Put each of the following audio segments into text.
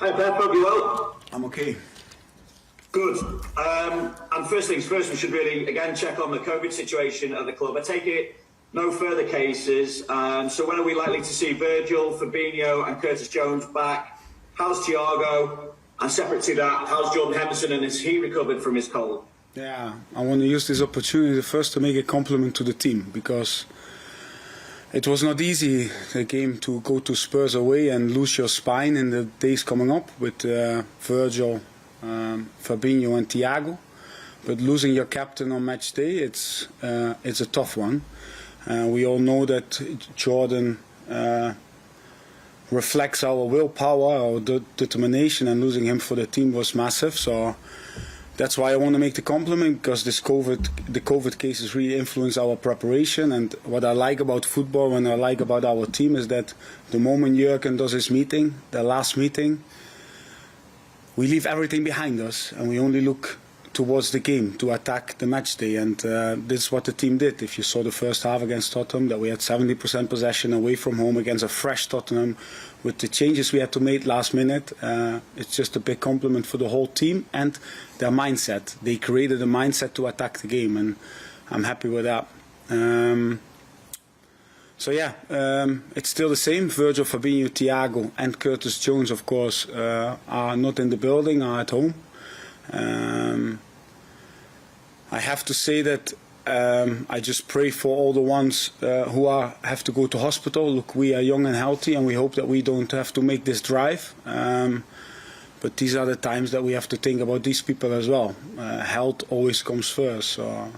Hi Pep, hope you well. I'm okay. Good. And first things first, we should really again check on the COVID situation at the club. I take it no further cases. So when are we likely to see Virgil, Fabinho and Curtis Jones back? How's Thiago? And separate to that, how's Jordan Henderson and has he recovered from his cold? Yeah, I want to use this opportunity first to make a compliment to the team, because it was not easy, the game, to go to Spurs away and lose your spine in the days coming up with Virgil, Fabinho and Thiago. But losing your captain on match day, it's a tough one. We all know that Jordan reflects our willpower, our determination, and losing him for the team was massive. So that's why I want to make the compliment, because the COVID cases really influence our preparation. And what I like about football and I like about our team is that the moment Jurgen does his meeting, the last meeting, we leave everything behind us and we only look towards the game to attack the match day. And this is what the team did. If you saw the first half against Tottenham, that we had 70% possession away from home against a fresh Tottenham, with the changes we had to make last minute, it's just a big compliment for the whole team and their mindset. They created a mindset to attack the game, and I'm happy with that. So yeah, it's still the same. Virgil, Fabinho, Thiago and Curtis Jones, of course, are not in the building, are at home. I have to say that I just pray for all the ones who have to go to hospital. Look, we are young and healthy, and we hope that we don't have to make this drive. But these are the times that we have to think about these people as well. Health always comes first. So,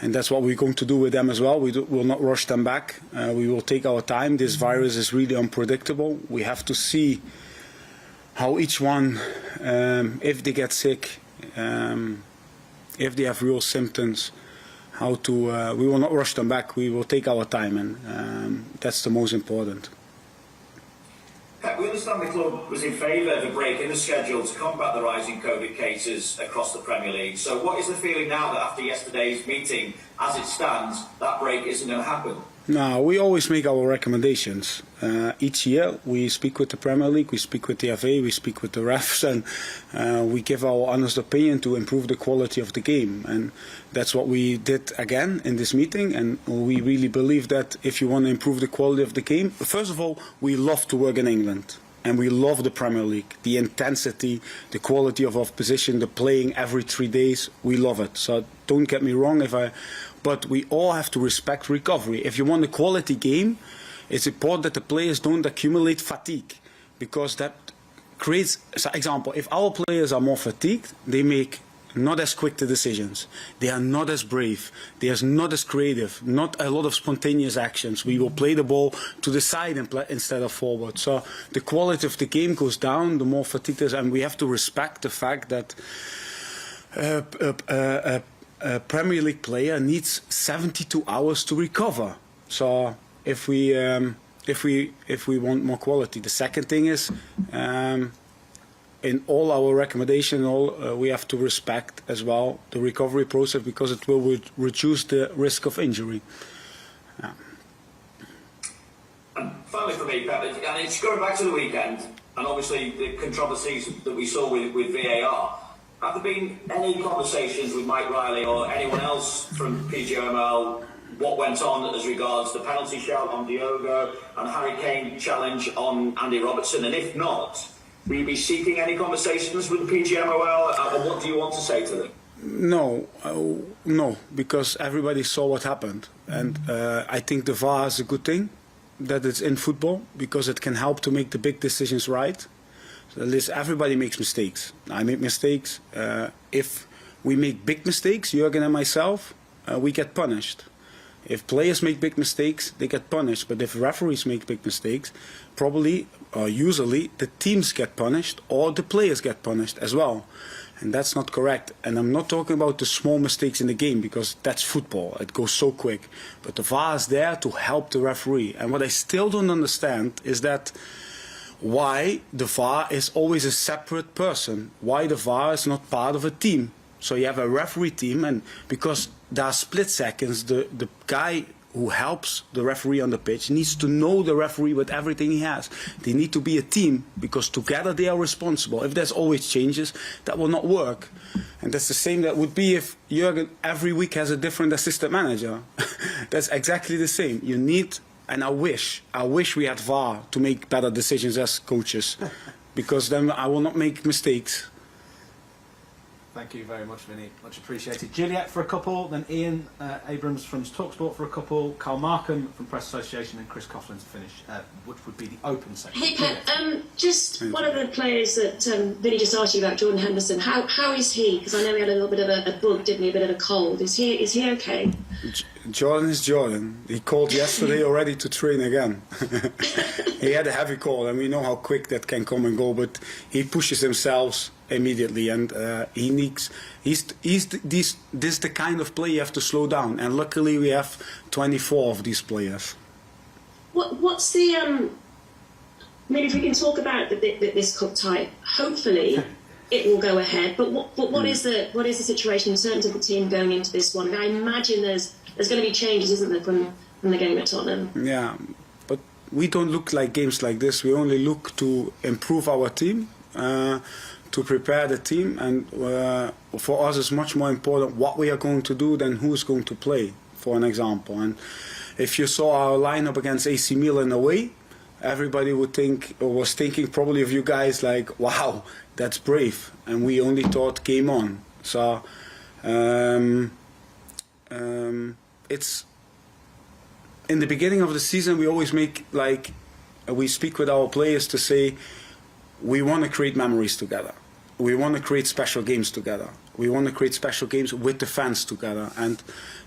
and that's what we're going to do with them as well. We will not rush them back. We will take our time. This virus is really unpredictable. We have to see how each one, if they get sick, if they have real symptoms, how to. We will not rush them back. We will take our time, and that's the most important. We understand the club was in favour of a break in the schedule to combat the rising COVID cases across the Premier League. So what is the feeling now that after yesterday's meeting, as it stands, that break isn't going to happen? No, we always make our recommendations. Each year we speak with the Premier League, we speak with the FA, we speak with the refs, and we give our honest opinion to improve the quality of the game. And that's what we did again in this meeting. And we really believe that if you want to improve the quality of the game, first of all, we love to work in England. And we love the Premier League, the intensity, the quality of our position, the playing every 3 days. We love it. So don't get me wrong, but we all have to respect recovery. If you want a quality game, it's important that the players don't accumulate fatigue, because that creates, for example, if our players are more fatigued, they make not as quick the decisions. They are not as brave. They are not as creative. Not a lot of spontaneous actions. We will play the ball to the side instead of forward. So the quality of the game goes down, the more fatigued it is, and we have to respect the fact that a Premier League player needs 72 hours to recover. So if we want more quality, the second thing is, in all our recommendations, we have to respect as well the recovery process, because it will reduce the risk of injury. Yeah. And finally for me, Pep, and it's going back to the weekend, and obviously the controversies that we saw with VAR. Have there been any conversations with Mike Riley or anyone else from PGML what went on as regards the penalty shout on Diogo and Harry Kane challenge on Andy Robertson? And if not, will you be seeking any conversations with the PGMOL, and what do you want to say to them? No, because everybody saw what happened, and I think the VAR is a good thing that it's in football, because it can help to make the big decisions right. So everybody makes mistakes. I make mistakes. If we make big mistakes, Jurgen and myself, we get punished. If players make big mistakes, they get punished. But if referees make big mistakes, probably or usually the teams get punished or the players get punished as well. And that's not correct. And I'm not talking about the small mistakes in the game, because that's football. It goes so quick. But the VAR is there to help the referee. And what I still don't understand is that why the VAR is always a separate person. Why the VAR is not part of a team. So you have a referee team, and because there are split seconds, the guy who helps the referee on the pitch needs to know the referee with everything he has. They need to be a team because together they are responsible. If there's always changes, that will not work. And that's the same that would be if Jurgen every week has a different assistant manager. That's exactly the same. You need, and I wish we had VAR to make better decisions as coaches, because then I will not make mistakes. Thank you very much, Vinny. Much appreciated. Juliet for a couple, then Ian Abrams from TalkSport for a couple, Carl Markham from Press Association, and Chris Coughlin to finish, which would be the open section. Hey Pep, just one of the players that Vinny just asked you about, Jordan Henderson. How is he? Because I know he had a little bit of a bug, didn't he? A bit of a cold. Is he okay? Jordan is Jordan. He called yesterday already to train again. He had a heavy cold, and we know how quick that can come and go. But he pushes himself immediately, and he's the kind of player you have to slow down. And luckily, we have 24 of these players. What's the? I mean, if we can talk about this cup tie, hopefully it will go ahead. But what is the situation in terms of the team going into this one? I imagine there's going to be changes, isn't there, from the game at Tottenham? Yeah, but we don't look like games like this. We only look to improve our team, to prepare the team, and for us it's much more important what we are going to do than who's going to play, for an example. And if you saw our lineup against AC Milan away, everybody would think, or was thinking probably of you guys like, wow, that's brave. And we only thought game on. So it's in the beginning of the season we always make we speak with our players to say we want to create memories together. We want to create special games together. We want to create special games with the fans together, and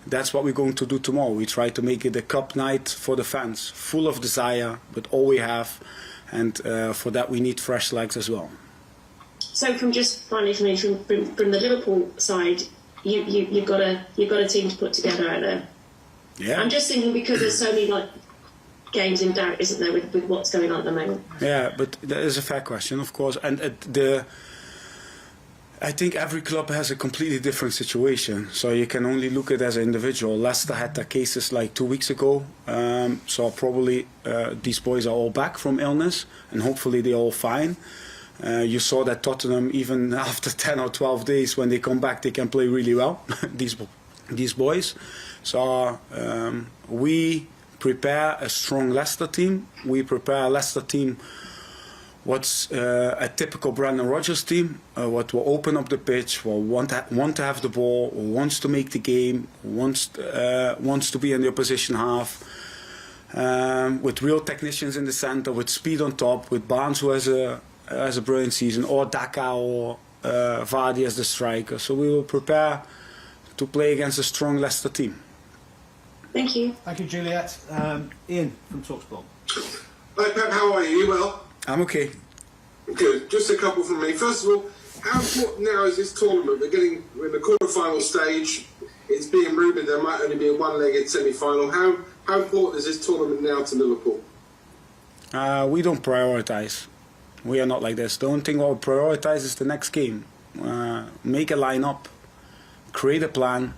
that's what we're going to do tomorrow. We try to make it a cup night for the fans, full of desire, but all we have, and for that we need fresh legs as well. So, from the Liverpool side, you've got a team to put together out there. Yeah. I'm just thinking because there's so many games in doubt, isn't there, with what's going on at the moment? Yeah, but that is a fair question, of course, and I think every club has a completely different situation, so you can only look at it as an individual. Leicester had their cases like 2 weeks ago, so probably these boys are all back from illness, and hopefully they're all fine. You saw that Tottenham, even after 10 or 12 days, when they come back, they can play really well, these boys. So we prepare a strong Leicester team. We prepare a Leicester team what's a typical Brendan Rodgers team, what will open up the pitch, will want to have the ball, wants to make the game, wants to be in the opposition half, with real technicians in the center, with speed on top, with Barnes who has a brilliant season, or Daka or Vardy as the striker. So we will prepare to play against a strong Leicester team. Thank you. Thank you, Juliet. Ian from TalkSport. Hi Pep, how are you? You well? I'm okay. Good. Just a couple from me. First of all, how important now is this tournament? We're getting in the quarter-final stage. It's being rumoured there might only be a one-legged semi-final. How important is this tournament now to Liverpool? We don't prioritise. We are not like this. The only thing we'll prioritise is the next game. Make a line-up, create a plan,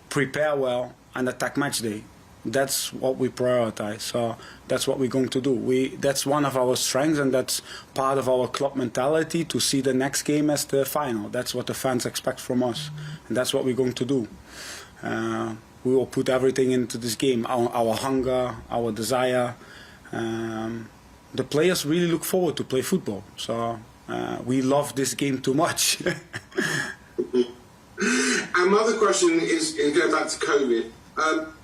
prepare well, and attack match day. That's what we prioritise. So that's what we're going to do. That's one of our strengths, and that's part of our club mentality, to see the next game as the final. That's what the fans expect from us, and that's what we're going to do. We will put everything into this game, our hunger, our desire. The players really look forward to play football. So we love this game too much. And my other question is going back to COVID.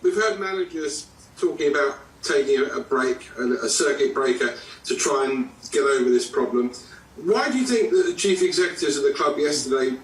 We've heard managers talking about taking a break, a circuit breaker, to try and get over this problem. Why do you think that the chief executives of the club yesterday,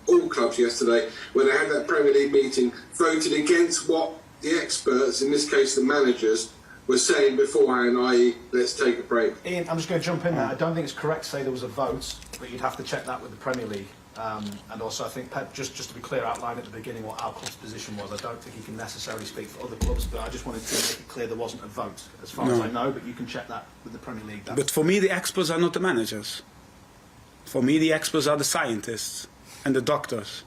all clubs yesterday, when they had that Premier League meeting, voted against what the experts, in this case the managers, were saying beforehand, i.e. let's take a break? Ian, I'm just going to jump in there. I don't think it's correct to say there was a vote, but you'd have to check that with the Premier League. And also, I think Pep, just to be clear, outlined at the beginning what our club's position was. I don't think he can necessarily speak for other clubs, but I just wanted to make it clear there wasn't a vote, as far as I know, but you can check that with the Premier League. But for me, the experts are not the managers. For me, the experts are the scientists and the doctors,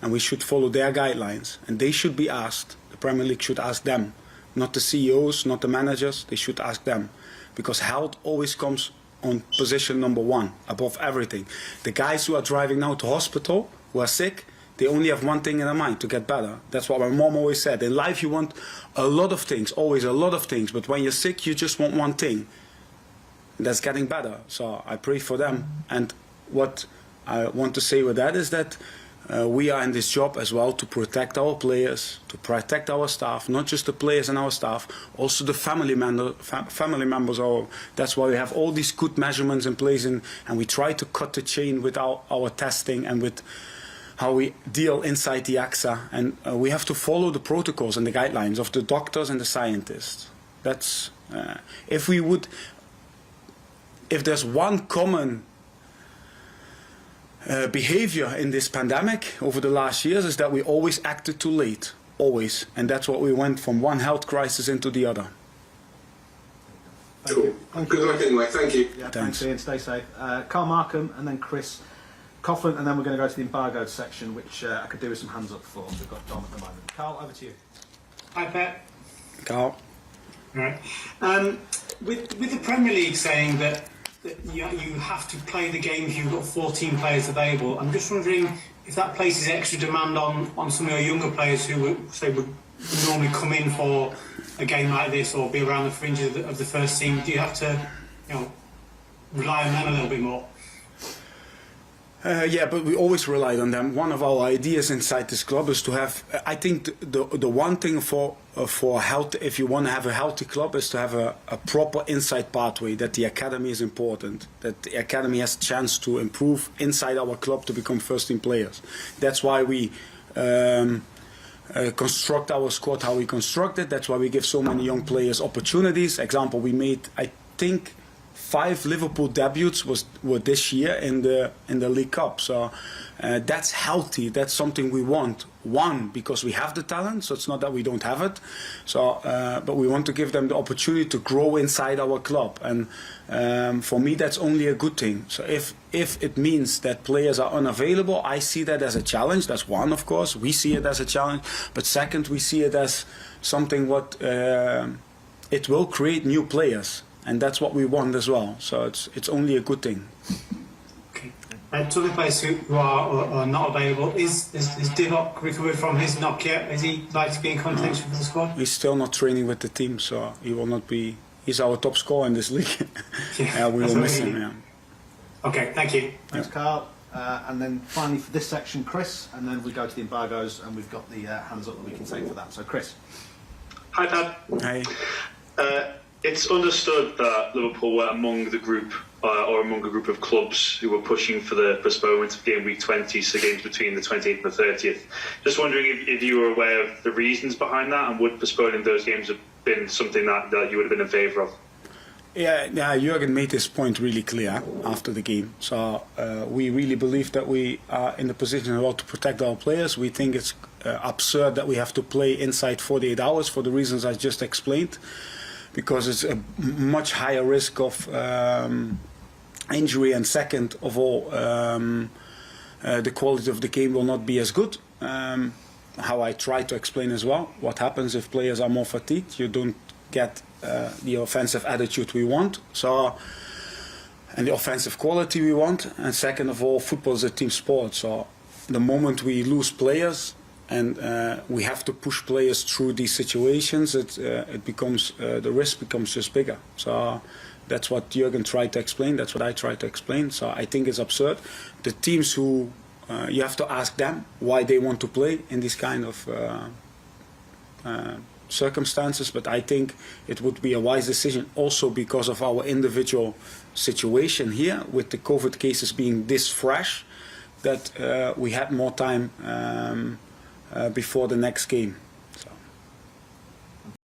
and we should follow their guidelines, and they should be asked, the Premier League should ask them not the CEOs, not the managers. They should ask them, because health always comes on position number one, above everything. The guys who are driving now to hospital, who are sick, they only have one thing in their mind: to get better. That's what my mom always said. In life you want a lot of things, always a lot of things, but when you're sick you just want one thing. That's getting better. So I pray for them. And what I want to say with that is that we are in this job as well to protect our players, to protect our staff, not just the players and our staff, also the family members. That's why we have all these good measurements in place, and we try to cut the chain with our testing and with how we deal inside the AXA. And we have to follow the protocols and the guidelines of the doctors and the scientists. That's if there's one common behavior in this pandemic over the last years, is that we always acted too late, always, and that's what we went from one health crisis into the other. Cool. Good luck anyway. Thank you. Yeah, thanks Ian. Stay safe. Carl Markham and then Chris Coughlin, and then we're going to go to the embargoed section, which I could do with some hands up for. We've got Dom at the moment. Carl, over to you. Hi, Pep. Carl. Right. With the Premier League saying that you have to play the games, you've got 14 players available, I'm just wondering if that places extra demand on some of your younger players who would normally come in for a game like this or be around the fringes of the first team. Do you have to, rely on them a little bit more? Yeah, but we always relied on them. One of our ideas inside this club is to have, I think the one thing for health, if you want to have a healthy club, is to have a proper inside pathway, that the academy is important, that the academy has a chance to improve inside our club to become first team players. That's why we construct our squad how we construct it. That's why we give so many young players opportunities. Example, we made, I think, 5 Liverpool debuts were this year in the League Cup. So that's healthy. That's something we want. One, because we have the talent, so it's not that we don't have it. So, but we want to give them the opportunity to grow inside our club. And for me, that's only a good thing. So if it means that players are unavailable, I see that as a challenge. That's one, of course. We see it as a challenge. But second, we see it as something what it will create new players. And that's what we want as well. So it's only a good thing. Okay. To the players who are not available, is Divock recovered from his knock yet? Is he like to be in contention for the squad? He's still not training with the team, so he will not be. He's our top scorer in this league. Yeah, we will miss him. Yeah. Okay, thank you. Thanks, Carl. And then finally for this section, Chris, and then we go to the embargoes, and we've got the hands up that we can take for that. So, Chris. Hi, Pep. Hey. It's understood that Liverpool were among the group, or among a group of clubs who were pushing for the postponement of game week 20, so games between the 28th and the 30th. Just wondering if you were aware of the reasons behind that, and would postponing those games have been something that you would have been in favour of? Yeah, Jurgen made this point really clear after the game. So we really believe that we are in the position as well to protect our players. We think it's absurd that we have to play inside 48 hours for the reasons I just explained, because it's a much higher risk of injury, and second of all, the quality of the game will not be as good. How I try to explain as well, what happens if players are more fatigued, you don't get the offensive attitude we want, so, and the offensive quality we want, and second of all, football is a team sport, so the moment we lose players, and we have to push players through these situations, it becomes the risk becomes just bigger. So that's what Jurgen tried to explain. That's what I tried to explain. So I think it's absurd. The teams who you have to ask them why they want to play in this kind of circumstances. But I think it would be a wise decision also because of our individual situation here, with the COVID cases being this fresh, that we had more time before the next game.